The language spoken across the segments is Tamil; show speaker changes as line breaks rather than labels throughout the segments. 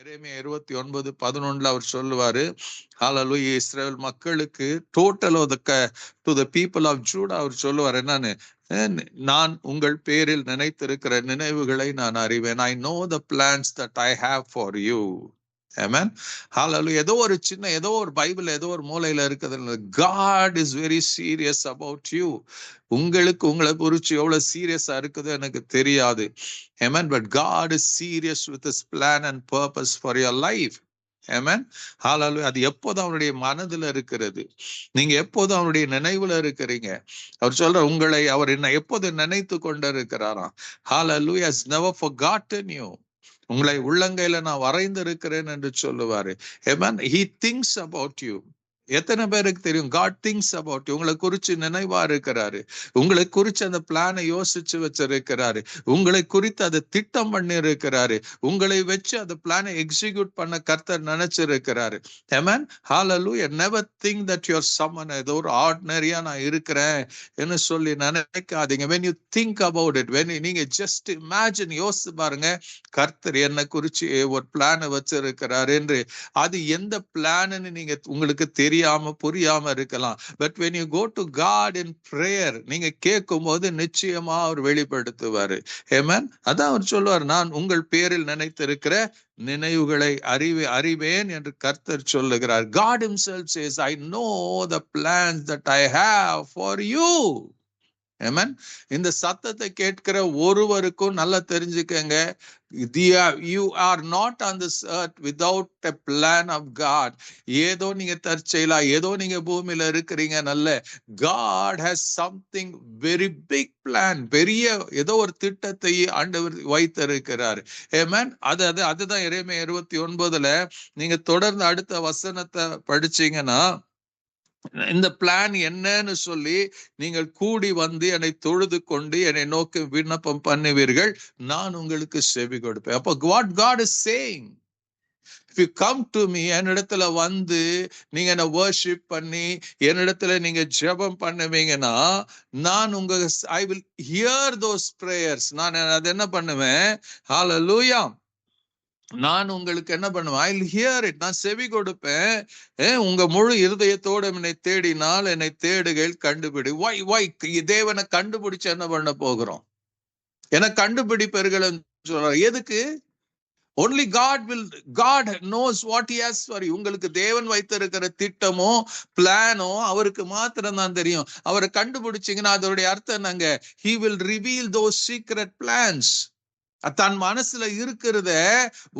எரேமியா 29:11 அவர் சொல்லுவாரு, ஹல்லேலூயா, இஸ்ரவேல் மக்களுக்கு total to the people of Judah அவர் சொல்லுவார் என்னன்னு, நான் உங்கள் பேரில் நினைத்திருக்கிற நினைவுகளை நான் அறிவேன். I know the plans that I have for you. Amen. Hallelujah. ஏதோ ஒரு பைபிள் ஏதோ ஒரு மூலையில இருக்குது. God is very serious about you. உங்களை குறிச்சு எவ்வளவு சீரியஸா இருக்குதோ எனக்கு தெரியாது. Amen. But God is serious with his plan and purpose for your life. Amen. Hallelujah. அது எப்போதும் அவருடைய மனதுல இருக்கிறது. நீங்க எப்போதும் அவருடைய நினைவுல இருக்கிறீங்க. அவர் சொல்ற அவர் என்ன எப்போதும் நினைத்து கொண்டு இருக்கிறாராம். Hallelujah. Has never forgotten you. உங்களை உள்ளங்கையில நான் வரைந்து இருக்கிறேன் என்று சொல்லுவாரு. Amen. He thinks about you. எத்தனை பேருக்கு தெரியும் God thinks about you. உங்களை குறிச்சு நினைவா இருக்கிறாரு. உங்களை குறிச்சு அந்த பிளானை யோசிச்சு வச்சிருக்கிறாரு. உங்களை குறித்து அதை திட்டம் பண்ணி இருக்கிறாரு. உங்களை வச்சு அந்த பிளானை எக்ஸிக்யூட் பண்ண கர்த்தர் நினைச்சிருக்கிறாரு. Amen. Hallelujah. Never think that you're someone, ஏதோ ஒரு ஆர்டினரியா நான் இருக்கிறேன் என்று சொல்லி நினைக்காதீங்க. When you think about it, நீங்க just imagine, யோசிச்சு பாருங்க, கர்த்தர் என்னை குறிச்சு ஒரு பிளானை வச்சிருக்கிறாரு என்று. அது எந்த பிளான்னு நீங்க உங்களுக்கு புரியாம இருக்கலாம். But when you go to God in prayer, நீங்க கேட்கும் போது நிச்சயமா அவர் வெளிப்படுத்துவாரு. Amen. அதான் அவர் சொல்லுவார், நான் உங்கள் பேரில் நினைத்திருக்கிற நினைவுகளை அறிவேன் என்று கர்த்தர் சொல்லுகிறார். God himself says, I know the plans that I have for you. Amen. இந்த சத்தத்தை கேட்கிற ஒருவருக்கும் நல்லா தெரிஞ்சுக்கங்க, you are not on this earth without a plan of God. ஏதோ நீங்க தற்செயலா ஏதோ நீங்க பூமியில இருக்கிறீங்க, நல்ல God has something very big plan. பெரிய ஏதோ ஒரு திட்டத்தை ஆண்டவர் வைத்திருக்கிறார். Amen. அதுதான் எரேமியா 29 நீங்க தொடர்ந்து அடுத்த வசனத்தை படிச்சீங்கன்னா, இந்த பிளான் என்னன்னு சொல்லி நீங்கள் கூடி வந்து என்னை தொழுது கொண்டு என்னை நோக்கி விண்ணப்பம் பண்ணுவீர்கள், நான் உங்களுக்கு செவி கொடுப்பேன். அப்போ what God is saying, if you come to me, என்னிடத்துல வந்து நீங்க என்ன worship பண்ணி என்னிடத்துல நீங்க ஜெபம் பண்ணுவீங்கன்னா, நான் I will hear those prayers. நான் அது என்ன பண்ணுவேன், hallelujah, நான் உங்களுக்கு என்ன பண்ணுவேன், I'll hear it. நான் செவி கொடுப்பேன். உங்க முழு இருதயத்தோடு என்னை தேடினால் என்னை தேடுகையில் கண்டுபிடி. why தேவனை கண்டுபிடிச்சு என்ன பண்ண போகிறோம், என கண்டுபிடிப்பீர்கள் சொல்றார். எதுக்கு? only God knows what he has for you. உங்களுக்கு தேவன் வைத்திருக்கிற திட்டமோ பிளானோ அவருக்கு மாத்திரம் தான் தெரியும். அவரை கண்டுபிடிச்சீங்கன்னா அதோடைய அர்த்தம் என்னங்க, he will reveal those secret plans. தன் மனசுல இருக்கிறத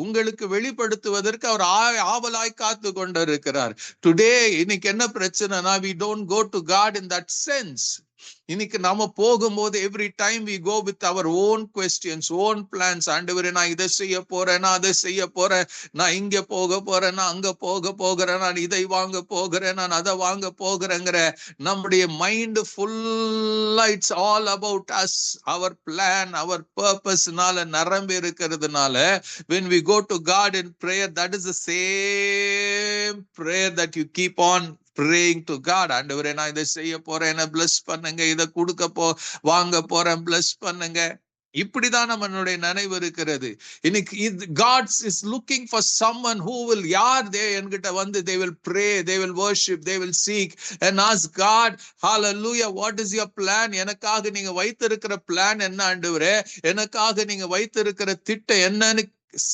உங்களுக்கு வெளிப்படுத்துவதற்கு அவர் ஆவலாய் காத்து கொண்டிருக்கிறார். டுடே இன்னைக்கு என்ன பிரச்சனைனா, we don't go to God in that sense. இன்னைக்கு நாம போகும்போது every time we go with our own questions, own plans. ஆண்டவரே, நான் இதை செய்ய போறேன், நான் அதை செய்ய போறேன், நான் இங்க போக போறேன், நான் அங்க போக போகிறேன், நான் இதை வாங்க போகிறேன், நான் அதை வாங்க போகிறேங்கிற நம்முடைய மைண்ட் ஃபுல்லா it's all about us, our plan, our பர்பஸ்னால நிரம்பி இருக்கிறதுனால when we go to God in prayer, that is the same prayer that you keep on praying to God. ஆண்டவரே, நான் இதை செய்ய போறேன், என்ன bless பண்ணுங்க, இதை கொடுக்க வாங்க போறேன், bless பண்ணுங்க. இப்படிதான் நம்மளுடைய நினைவு இருக்கிறது. இன்னைக்கு God is looking for someone who will, யார் என்கிட்ட வந்து they will pray, they will worship, they will seek and ask God, hallelujah, what is your plan? எனக்காக நீங்க வைத்திருக்கிற பிளான் என்ன ஆண்டவரே, எனக்காக நீங்க வைத்திருக்கிற திட்டம் என்னன்னு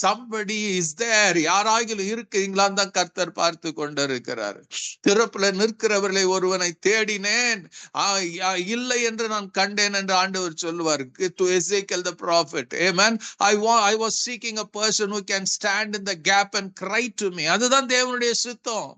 somebody is there. யாராகிலும் இருக்கிறீங்களான்னு தான் கர்த்தர் பார்த்து கொண்டிருக்கிறார். திறப்புல நிற்கிறவர்களை ஒருவனை தேடினேன், இல்லை என்று நான் கண்டேன் என்று ஆண்டவர் சொல்லுவார் to Ezekiel the prophet. Amen. I was seeking a person who can stand in the gap and cry to me. அதுதான் தேவனுடைய சித்தம்.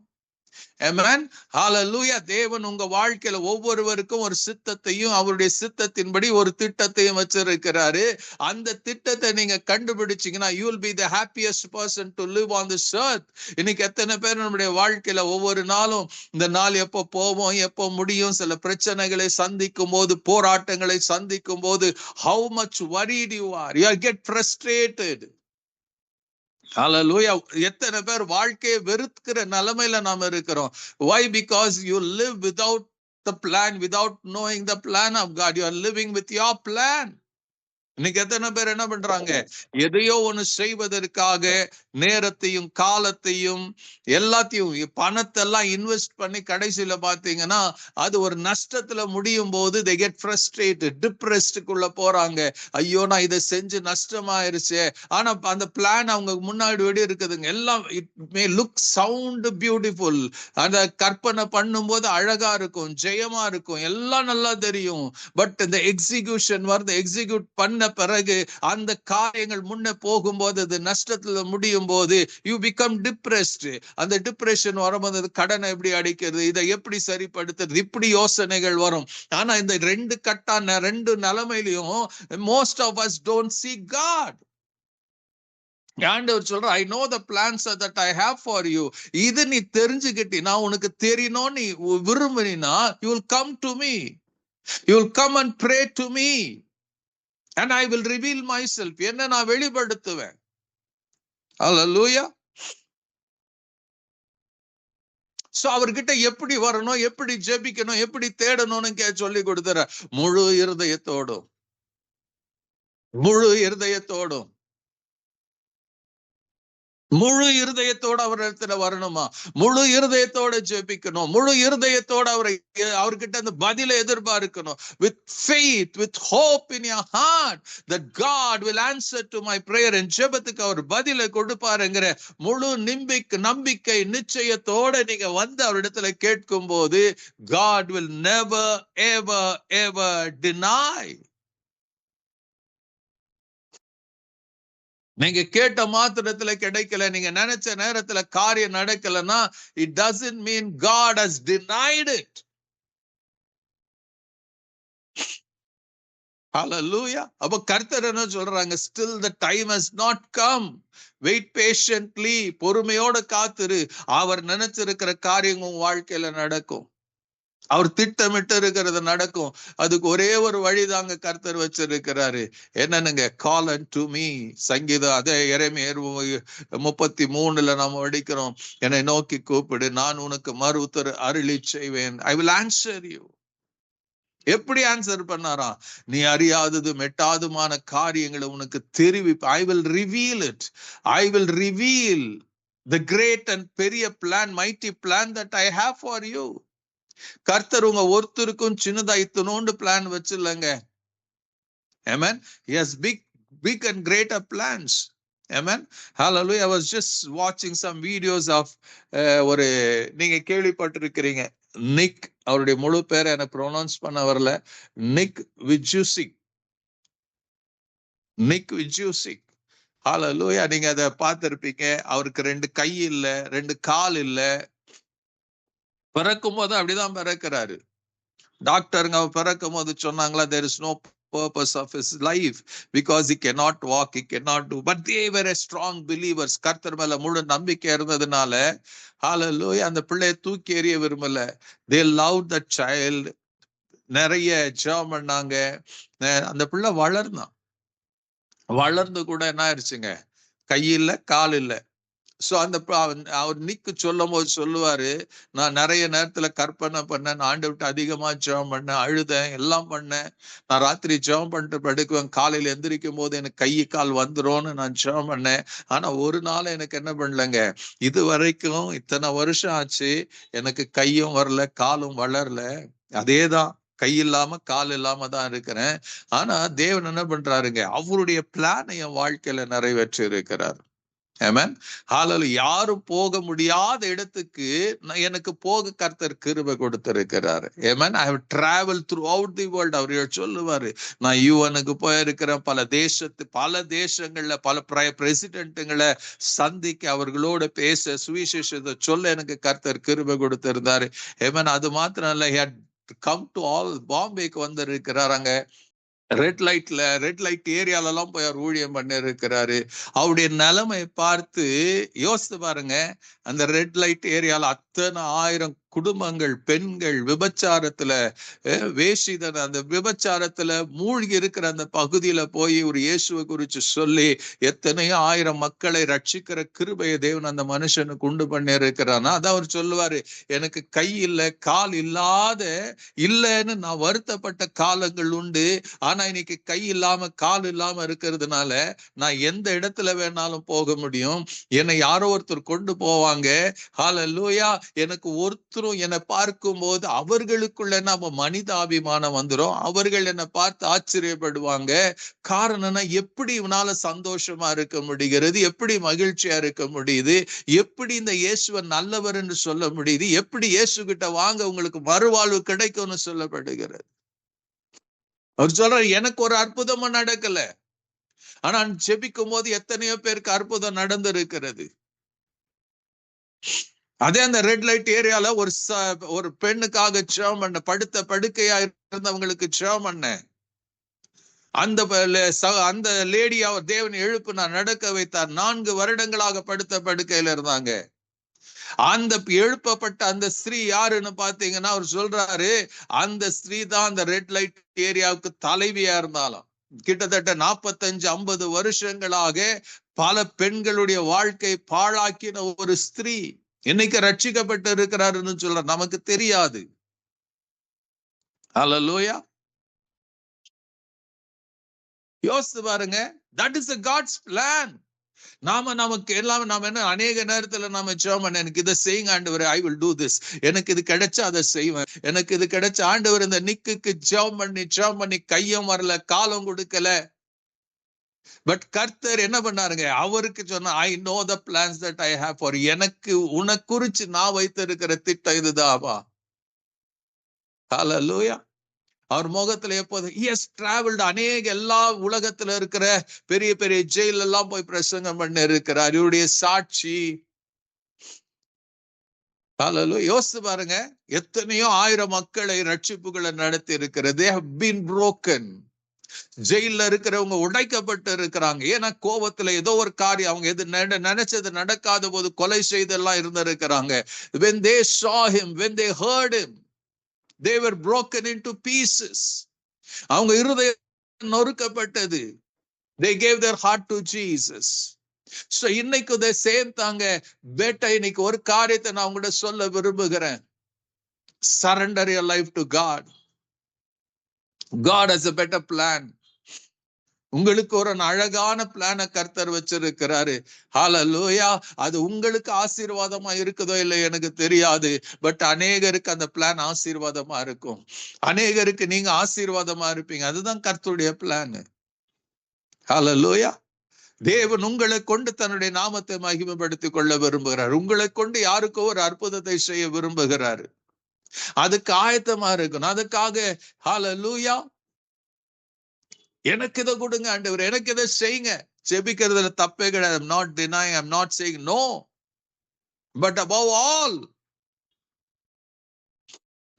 Amen. Hallelujah. தேவன் உங்க வாழ்க்கையில ஒவ்வொருவருக்கும் ஒரு சித்தத்தையும் அவருடைய சித்தத்தின்படி ஒரு திட்டத்தையும் வச்சிருக்கிறாரு. அந்த திட்டத்தை நீங்க கண்டுபிடிச்சீங்கன்னா you will be the happiest person to live on this earth. இன்னைக்கு எத்தனை பேர் நம்முடைய வாழ்க்கையில ஒவ்வொரு நாளும் இந்த நாள் எப்போ போவோம், எப்போ முடியும், சில பிரச்சனைகளை சந்திக்கும் போது, போராட்டங்களை சந்திக்கும் போது how much worried you are. You get frustrated. Hallelujah. எத்தனை பேர் வாழ்க்கையை வெறுக்கிற நிலைமையில நாம இருக்கிறோம். Why? Because you live without the plan, without knowing the plan of God. You are living with your plan. இன்னைக்கு எத்தனை பேர் என்ன பண்றாங்க? எதையோ ஒண்ணு செய்வதற்காக நேரத்தையும் காலத்தையும் எல்லாத்தையும் பணத்தை எல்லாம் இன்வெஸ்ட் பண்ணி கடைசியில பாத்தீங்கன்னா அது ஒரு நஷ்டத்துல முடியும் போது they get frustrated, டிப்ரெஸ்டுக்குள்ள போறாங்க. ஐயோ நான் இதை செஞ்சு நஷ்டமாயிருச்சு. ஆனா அந்த பிளான் அவங்க முன்னாடி இருக்குதுங்க. எல்லாம் it may look sound beautiful. அந்த கற்பனை பண்ணும் போது அழகா இருக்கும், ஜெயமா இருக்கும், எல்லாம் நல்லா தெரியும். பட் இந்த எக்ஸிகியூஷன் வருது, எக்ஸிக்யூட் பண்ண பிறகு அந்த காரியங்கள் முன்ன போகும்போது அது நஷ்டத்துல முடியும் போது யூ பிகம் டிப்ரெஸ்ட். அந்த டிப்ரெஷன் வரும்போது கடனை எப்படி அடிக்கிறது, இதை எப்படி சரிப்படுத்துறது, இப்படி யோசனைகள் வரும். ஆனா இந்த ரெண்டு நிலைமையிலையும் most of us don't see God. ஆண்டவர் சொல்ற I know the plans that I have for you. இது நீ தெரிஞ்சுக்கிட்டீனா, உனக்கு தெரியணும் நீ விரும்பினா, you will come to me, you will come and pray to me and I will reveal myself. என்ன நான் வெளிப்படுத்துவேன். ஹல்லேலூயா. சோ அவர்கிட்ட எப்படி வரணும், எப்படி ஜெபிக்கணும், எப்படி தேடணும்னு சொல்லி கொடுத்துற. முழு இருதயத்தோடும் முழு இருதயத்தோட அவரிடத்துல வரணுமா, முழு இருதயத்தோட ஜெபிக்கணும், முழு இருதயத்தோட அவர்கிட்ட அந்த பதிலை எதிர்பார்க்கணும். with faith, with hope in your heart that God will answer to my prayer. and ஜெபத்துக்கு அவர் பதிலை கொடுப்பாருங்கிற முழு நம்பிக்கை நிச்சயத்தோட நீங்க வந்து அவரிடத்துல கேட்கும் போது God will never ever ever deny. நீங்க கேட்ட மாத்திரத்துல கிடைக்கல, நீங்க நினைச்ச நேரத்துல காரியம் நடக்கலன்னா it doesn't mean God has denied it. Hallelujah. அப்ப கர்த்தர் என்ன சொல்றாங்க? still the time has not come. wait patiently. பொறுமையோட காத்திரு. அவர் நினைச்சிருக்கிற காரியமும் வாழ்க்கையில நடக்கும். அவர் திட்டமிட்டு இருக்கிறது நடக்கும். அதுக்கு ஒரே ஒரு வழிதாங்க கர்த்தர் வச்சிருக்கிறாரு. என்னன்னுங்க? கால் unto me. சங்கீதம் அதே எரேமியர் 33 நம்ம படிக்கிறோம். என்னை நோக்கி கூப்பிடு, நான் உனக்கு மறு உத்தர அருளி செய்வேன். I will answer you. எப்படி ஆன்சர் பண்ணாரா? நீ அறியாதது மெட்டாதுமான காரியங்களை உனக்கு தெரிவிப்ப. I will reveal it. I will reveal the great and பெரிய plan, mighty plan that I have for you. கர்த்தர் உங்க ஒருத்தருக்கும் சின்னதா இத்தனோண்டு plan வச்சிடலங்க. Amen. He has big and greater plans. Amen. Hallelujah. I was just watching some videos of ஒரு நீங்க கேள்விப்பட்டிருக்கிறீங்க, நிக். அவருடைய முழு பேரை எனக்கு ப்ரொனவுன்ஸ் பண்ண வரல. நிக் விஜூசிக். Hallelujah. நீங்க அதை பார்த்திருப்பீங்க. அவருக்கு 2 கை இல்ல, 2 கால் இல்ல. பிறக்கும் போது அப்படிதான் பிறக்கிறாரு. டாக்டருங்க அவர் பிறக்கும் போது சொன்னாங்களா, there is no purpose of his life because he cannot walk, he cannot do. But they were a strong believers. கர்த்தர் மேல முழு நம்பிக்கை இருந்ததுனால ஹalleluya, அந்த பிள்ளையை தூக்கி எறிய விரும்பல. they loved the child. நிறைய ஜெபம் பண்ணாங்க. அந்த பிள்ளை வளர்ந்து கூட என்ன ஆயிடுச்சுங்க, கை இல்ல, கால் இல்ல. சோ அந்த அவர் நிக்கு சொல்லும் போது சொல்லுவாரு, நான் நிறைய நேரத்துல கற்பனை பண்ணேன், நான் ஆண்டவர்கிட்ட அதிகமா ஜெபம் பண்ணேன், அழுதேன், எல்லாம் பண்ணேன். நான் ராத்திரி ஜெபம் பண்ணிட்டு படுக்குவேன், காலையில எந்திரிக்கும் போது எனக்கு கை கால் வந்துரும்னு நான் ஜெபம் பண்ணேன். ஆனா ஒரு நாள் எனக்கு என்ன பண்ணலங்க, இது வரைக்கும் இத்தனை வருஷம் ஆச்சு, எனக்கு கையும் வரல, காலும் வளரல. அதேதான், கை இல்லாம கால் இல்லாம தான் இருக்கிறேன். ஆனா தேவன் என்ன பண்றாருங்க, அவருடைய பிளானை என் வாழ்க்கையில நிறைவேற்றி இருக்கிறார். Amen. Hallelujah. யாரும் போக முடியாத இடத்துக்கு எனக்கு போக கர்த்தர் கிருபை கொடுத்திருக்கிறார். Amen. I have traveled throughout the world. அவர் சொல்லுவாரு, நான் யுஎனுக்கு போயிருக்கிறேன், பல தேசங்கள்ல பல பிரசிடென்ட்டுங்களை சந்திக்க, அவர்களோட பேச, சுவிசேஷத்தை சொல்ல எனக்கு கர்த்தர் கிருபை கொடுத்திருந்தாரு. Amen. அது மாத்திரம் இல்ல, he had come to all பாம்பேக்கு வந்திருக்கிறார். அங்க ரெட் லைட் ஏரியால எல்லாம் போய் அவர் ஊழியம் பண்ணி இருக்கிறாரு. அவருடைய நிலைமை பார்த்து யோசித்து பாருங்க, அந்த ரெட் லைட் ஏரியால அத்தனை 1000 குடும்பங்கள், பெண்கள் விபச்சாரத்துல வேஷிதன அந்த விபச்சாரத்துல மூழ்கி இருக்கிற அந்த பகுதியில போய் ஒரு இயேசுவை குறிச்சு சொல்லி எத்தனையோ ஆயிரம் மக்களை ரட்சிக்கிற கிருபையை தேவன் அந்த மனுஷனுக்கு உண்டு பண்ணி இருக்கிறான்னா, அதான் அவர் சொல்லுவாரு, எனக்கு கை இல்லை கால் இல்லைன்னு நான் வருத்தப்பட்ட காலங்கள் உண்டு. ஆனா இன்னைக்கு கை இல்லாம கால் இல்லாம இருக்கிறதுனால நான் எந்த இடத்துல வேணாலும் போக முடியும். என்னை யாரோ ஒருத்தர் கொண்டு போவாங்க. ஹல்லேலூயா. எனக்கு ஒருத்தரும் என்னை பார்க்கும் போது அவர்களுக்குள்ள நம்ம மனிதாபிமானம் வந்துடும். அவர்கள் என்னை பார்த்து ஆச்சரியப்படுவாங்க. காரணம்னா எப்படி இவனால சந்தோஷமா இருக்க முடிகிறது, எப்படி மகிழ்ச்சியா இருக்க முடியுது, எப்படி இந்த இயேசுவை நல்லவர் என்று சொல்ல முடியுது, எப்படி இயேசு கிட்ட வாங்க உங்களுக்கு மறுவாழ்வு கிடைக்கும்னு சொல்லப்படுகிறது. அவர் சொல்றாரு, எனக்கு ஒரு அற்புதமும் நடக்கல, ஆனா ஜெபிக்கும் போது எத்தனையோ பேருக்கு அற்புதம் நடந்திருக்கிறது. அதே அந்த ரெட் லைட் ஏரியால ஒரு பெண்ணுக்காக ஜெபம் பண்ண, படுத்த படுக்கையா இருந்தவங்களுக்கு ஜெபம் பண்ண, அந்த லேடி அவர் தேவன் எழுப்பினார், நடக்க வைத்தார். 4 வருடங்களாக படுத்த படுக்கையில இருந்தாங்க. அந்த எழுப்பப்பட்ட அந்த ஸ்திரீ யாருன்னு பாத்தீங்கன்னா, அவர் சொல்றாரு, அந்த ஸ்திரீ தான் அந்த ரெட் லைட் ஏரியாவுக்கு தலைவியா இருந்தாலும். கிட்டத்தட்ட 45-50 வருஷங்களாக பல பெண்களுடைய வாழ்க்கை பாழாக்கின ஒரு ஸ்திரீ இன்னைக்கு ரட்சிக்கப்பட்டு இருக்கிறாருன்னு சொல்ற நமக்கு தெரியாது. ஹல்லேலூயா. யோசித்து பாருங்க. That is God's plan. நமக்கு எல்லாம் நாம என்ன அநேக நேரத்துல நாம ஜெபம் பண்ண, எனக்கு இதை செய்யுங்க ஆண்டவரே, ஐ வில் டூ திஸ், எனக்கு இது கிடைச்சா அதை செய்வேன், எனக்கு இது கிடைச்ச ஆண்டவர். இந்த நிக்குக்கு ஜெபம் பண்ணி கையும் வரல காலம் கொடுக்கல. பட் கர்த்தர் என்ன பண்ணாருங்க, அவருக்கு சொன்ன, I know the plans that I have for, எனக்கு உனக்கு குறிச்சு நான் வைத்திருக்கிற திட்டம் இதுதாவா. ஹல்லேலூயா. அவர் முகத்துல எப்போது டிராவல்டு அநேக எல்லா உலகத்துல இருக்கிற பெரிய பெரிய ஜெயில எல்லாம் போய் பிரசங்கம் பண்ண இருக்கிறார். இவருடைய சாட்சி. யோசித்து பாருங்க, எத்தனையோ ஆயிரம் மக்களை ரட்சிப்புகளை நடத்தி இருக்கிறது. They have been broken. ஜெயில இருக்கிறவங்க உடைக்கப்பட்டு இருக்கிறாங்க. ஏன்னா கோபத்துல ஏதோ ஒரு காரியம் அவங்க எது நினைச்சது நடக்காத போது கொலை செய்தெல்லாம் இருந்திருக்கிறாங்க. When they saw him, when they heard him, they were broken into pieces. அவங்க இருதயம் நொறுக்கப்பட்டது. They gave their heart to Jesus. So இன்னைக்கு the same தாங்க. பெட்ட இன்னைக்கு ஒரு காரியத்தை நான் உங்கள்ட்ட சொல்ல விரும்புகிறேன். Surrender your life to God. God has a better plan. உங்களுக்கு ஒரு அழகான பிளான கர்த்தர் வச்சிருக்கிறாரு. ஹல்லேலூயா. அது உங்களுக்கு ஆசீர்வாதமா இருக்குதோ இல்லை எனக்கு தெரியாது. பட் அநேகருக்கு அந்த பிளான் ஆசீர்வாதமா இருக்கும். அநேகருக்கு நீங்க ஆசீர்வாதமா இருப்பீங்க. அதுதான் கர்த்தருடைய பிளான். ஹல்லேலூயா. தேவன் உங்களை கொண்டு தன்னுடைய நாமத்தை மகிமைப்படுத்திக் கொள்ள விரும்புகிறார். உங்களை கொண்டு யாருக்கோ ஒரு அற்புதத்தை செய்ய விரும்புகிறார். அதுக்கு ஆயத்தமா இருக்கணும். அதுக்காக ஹல்லேலூயா, எனக்கு இதை கொடுங்க ஆண்டவர், எனக்கு இதை செய்யுங்க. ஜெபிக்கிறதுல தப்பே கிடையாது. I'm not denying, I'm not saying no. But above all,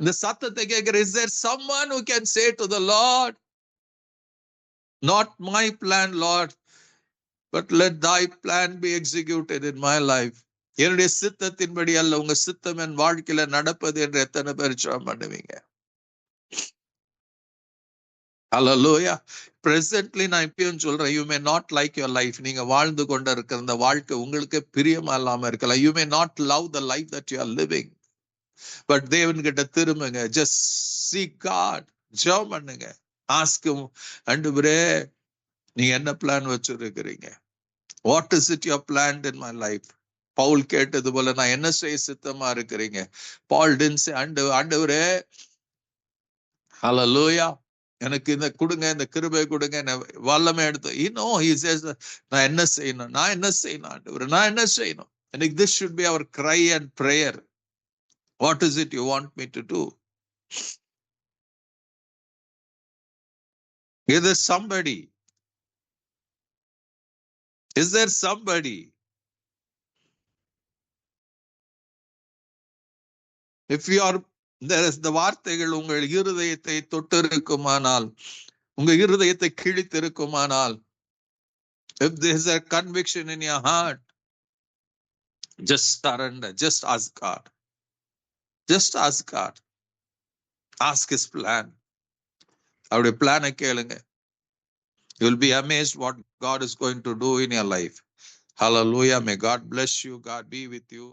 இந்த சத்தத்தை கேட்கிற, is there someone who can say to the Lord, not my plan Lord, but let thy plan be executed in my life. என்னுடைய சித்தத்தின்படி அல்ல, உங்க சித்தம் என் வாழ்க்கையில நடப்பது என்று எத்தனை பேர் ஜெபம் பண்ணுவீங்க? ஹல்லேலூயா. பிரசன்ட்லி நான் இப்பயும் சொல்றேன், you may not like your life. நீங்க வாழ்ந்து கொண்டு இருக்கிற இந்த வாழ்க்கை உங்களுக்கு பிரியமா இல்லாம இருக்கலாம். You may not love the life that you are living. But தேவன் கிட்ட திரும்புங்க. Just seek God. ஜெபம் பண்ணுங்க. ஆஸ்க் ஹிம், ஆண்டவரே நீங்க என்ன பிளான் வச்சிருக்கிறீங்க? What is it you have planned in my life? Paul கேட்டது போல நான் என்ன செய்ய சித்தமா இருக்கிறீங்க? பால் didn't say, ஆண்டவரே ஹல்லேலூயா எனக்கு இந்த கொடுங்க, இந்த கிருபை கொடுங்க, வல்லமை எடுத்து he says, நான் என்ன செய்யணும், நான் என்ன செய்யணும் ஆண்டவரே, நான் என்ன செய்யணும்? And this should be our cry and prayer. What is it you want me to do? Is there somebody? Is there somebody? If you are, இந்த வார்த்தைகள் உங்கள் இருதயத்தை தொட்டிருக்குமானால், உங்க இருதயத்தை கிழித்திருக்குமானால், if there is a conviction in your heart, just surrender, just ask God. Just ask God. Ask his plan. அவருடைய பிளானை கேளுங்க. You will be amazed what God is going to do in your life. Hallelujah. May God bless you. God be with you.